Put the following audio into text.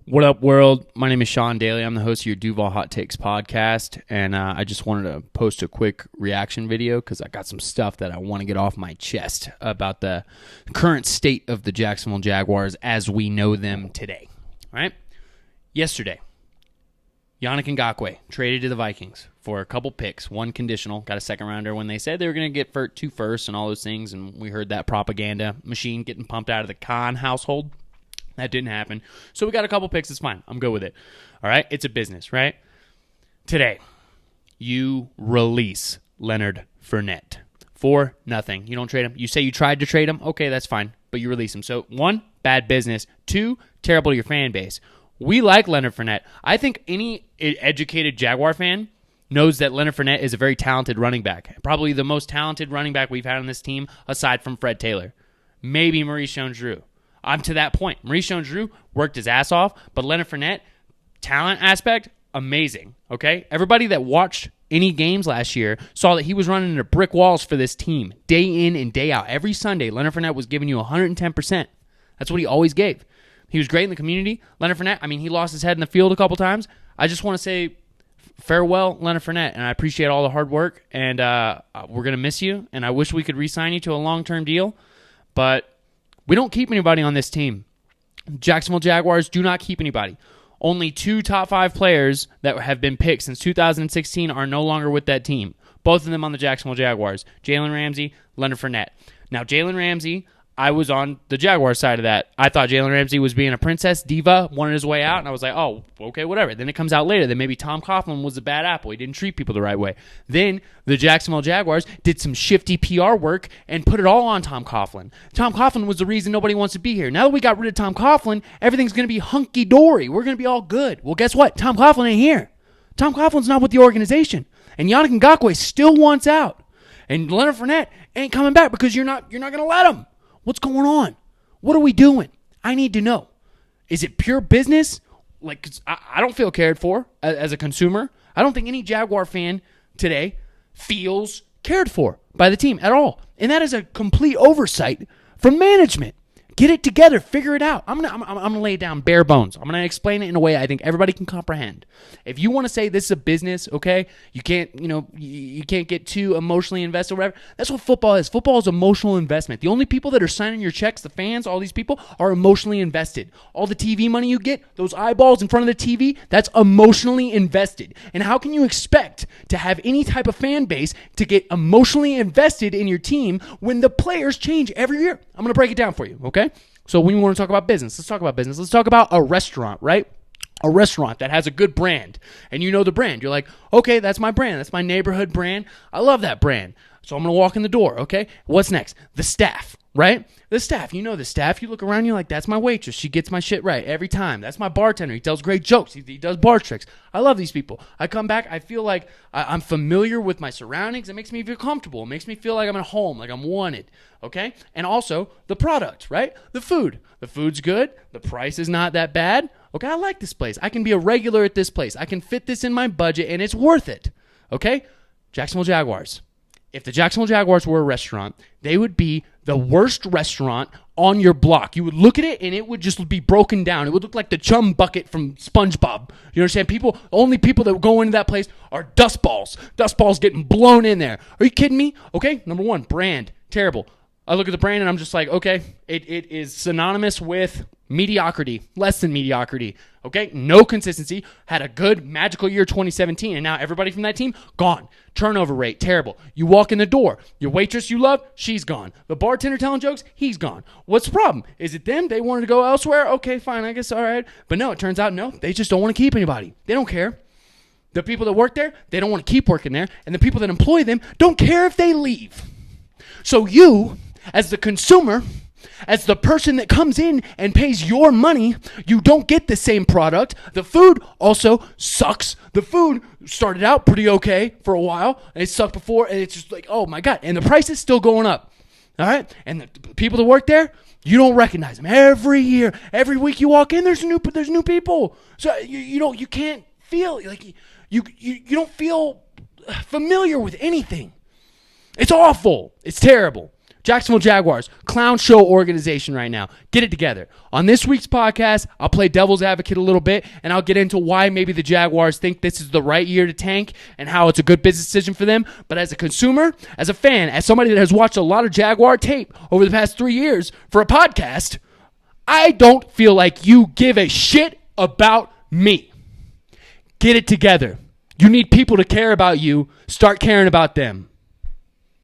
What up, world? My name is Sean Daly. I'm the host of your Duval Hot Takes podcast, and I just wanted to post a quick reaction video because I got some stuff that I want to get off my chest about the current state of the Jacksonville Jaguars as we know them today. All right? Yesterday, Yannick Ngakoue traded to the Vikings for a couple picks, one conditional, got a second rounder when they said they were going to get two firsts and all those things, and we heard that propaganda machine getting pumped out of the Khan household. That didn't happen. So we got a couple picks. It's fine. I'm good with it. All right? It's a business, right? Today, you release Leonard Fournette for nothing. You don't trade him. You say you tried to trade him. Okay, that's fine. But you release him. So, one, bad business. Two, terrible to your fan base. We like Leonard Fournette. I think any educated Jaguar fan knows that Leonard Fournette is a very talented running back. Probably the most talented running back we've had on this team aside from Fred Taylor. Maybe Maurice Jones-Drew. I'm to that point. Maurice Jones-Drew worked his ass off, but Leonard Fournette, talent aspect, amazing. Okay? Everybody that watched any games last year saw that he was running into brick walls for this team day in and day out. Every Sunday, Leonard Fournette was giving you 110%. That's what he always gave. He was great in the community. Leonard Fournette, he lost his head in the field a couple times. I just want to say farewell, Leonard Fournette, and I appreciate all the hard work, and we're going to miss you, and I wish we could re-sign you to a long-term deal, but we don't keep anybody on this team. Jacksonville Jaguars do not keep anybody. Only 2 top 5 players that have been picked since 2016 are no longer with that team. Both of them on the Jacksonville Jaguars. Jalen Ramsey, Leonard Fournette. Now, Jalen Ramsey, I was on the Jaguars side of that. I thought Jalen Ramsey was being a princess diva, wanted his way out, and I was like, oh, okay, whatever. Then it comes out later that maybe Tom Coughlin was a bad apple. He didn't treat people the right way. Then the Jacksonville Jaguars did some shifty PR work and put it all on Tom Coughlin. Tom Coughlin was the reason nobody wants to be here. Now that we got rid of Tom Coughlin, everything's going to be hunky-dory. We're going to be all good. Well, guess what? Tom Coughlin ain't here. Tom Coughlin's not with the organization. And Yannick Ngakoue still wants out. And Leonard Fournette ain't coming back because you're not going to let him. What's going on? What are we doing? I need to know. Is it pure business? Like, 'cause I don't feel cared for as a consumer. I don't think any Jaguar fan today feels cared for by the team at all. And that is a complete oversight from management. Get it together. Figure it out. I'm gonna lay it down bare bones. I'm gonna explain it in a way I think everybody can comprehend. If you want to say this is a business, okay, you can't get too emotionally invested or whatever. That's what football is. Football is emotional investment. The only people that are signing your checks, the fans, all these people, are emotionally invested. All the TV money you get, those eyeballs in front of the TV, that's emotionally invested. And how can you expect to have any type of fan base to get emotionally invested in your team when the players change every year? I'm gonna break it down for you, okay? So when you want to talk about business, let's talk about business. Let's talk about a restaurant, right? A restaurant that has a good brand, and you know the brand. You're like, okay, that's my brand. That's my neighborhood brand. I love that brand. So I'm going to walk in the door, okay? What's next? The staff, right? The staff. You know the staff. You look around, you're like, that's my waitress. She gets my shit right every time. That's my bartender. He tells great jokes. He does bar tricks. I love these people. I come back. I feel like I'm familiar with my surroundings. It makes me feel comfortable. It makes me feel like I'm at home, like I'm wanted, okay? And also the product, right? The food. The food's good. The price is not that bad. Okay, I like this place. I can be a regular at this place. I can fit this in my budget, and it's worth it, okay? Jacksonville Jaguars. If the Jacksonville Jaguars were a restaurant, they would be the worst restaurant on your block. You would look at it, and it would just be broken down. It would look like the chum bucket from SpongeBob. You understand? Only people that go into that place are dust balls. Dust balls getting blown in there. Are you kidding me? Okay, number one, brand, terrible. I look at the brand, and I'm just like, okay, it is synonymous with mediocrity, less than mediocrity, okay? No consistency. Had a good, magical year 2017, and now everybody from that team, gone. Turnover rate, terrible. You walk in the door. Your waitress you love, she's gone. The bartender telling jokes, he's gone. What's the problem? Is it them? They wanted to go elsewhere? Okay, fine, I guess, all right. But no, it turns out, no, they just don't want to keep anybody. They don't care. The people that work there, they don't want to keep working there, and the people that employ them don't care if they leave. So you, as the consumer, as the person that comes in and pays your money, you don't get the same product. The food also sucks. The food started out pretty okay for a while, and it sucked before, and it's just like, oh my God. And the price is still going up. All right? And the people that work there, you don't recognize them. Every year, every week you walk in, there's new people. So you can't feel like you don't feel familiar with anything. It's awful. It's terrible. Jacksonville Jaguars, clown show organization right now. Get it together. On this week's podcast, I'll play devil's advocate a little bit, and I'll get into why maybe the Jaguars think this is the right year to tank and how it's a good business decision for them. But as a consumer, as a fan, as somebody that has watched a lot of Jaguar tape over the past 3 years for a podcast, I don't feel like you give a shit about me. Get it together. You need people to care about you. Start caring about them.